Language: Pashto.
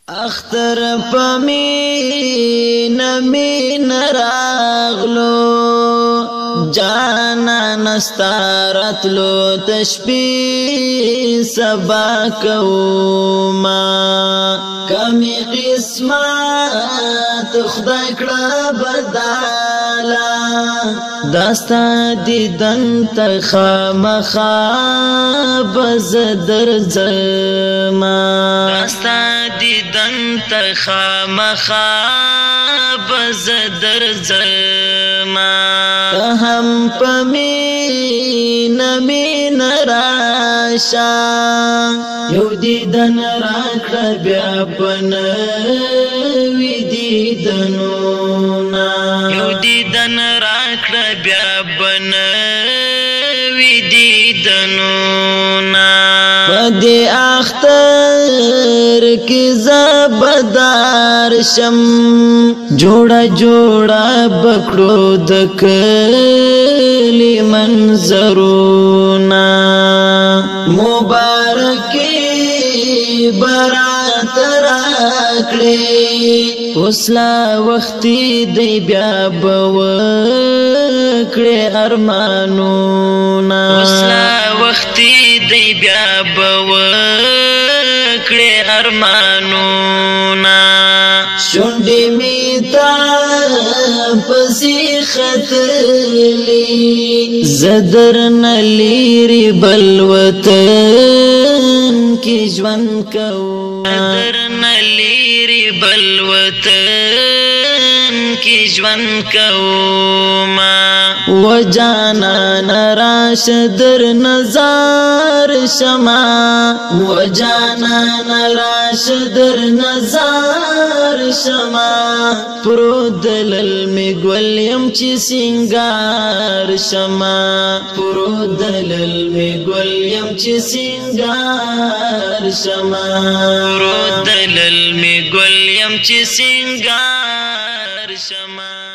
اختر پمین مین راغلو جانا نستارتلو تشبی سبا کوما کمی قسمت خدای کړه بدالا داستا دیدن تخامخا بزدر زما داستا دیدن تخامخا بزدر زما هم پمین مین راشا یو دیدن راکړه بیا بنوي دیدنونا یو دیدن راکړه بیا بنوي دیدنونا پدې اختر کې زبدار شم جوړا جوړا بکړو د کلی منظرونا مبارکي برات راکړي اوسلا وختي دی بیا بوکړي ارمانونا اوسلا وختي دی بیا بوکړي ارمانونا شونډې می تا پسې خطلي زدر نلیری بلوتن کی ژوند کوم زدر نلیری بلوتن کی ژوند کوم و جانا نراش در نظر شما و جانا نراش در نظر شما پرودلل می ګولیم چې سنگار شما پرودلل می ګولیم چې سنگار شما پرودلل می ګولیم چې سنگار شما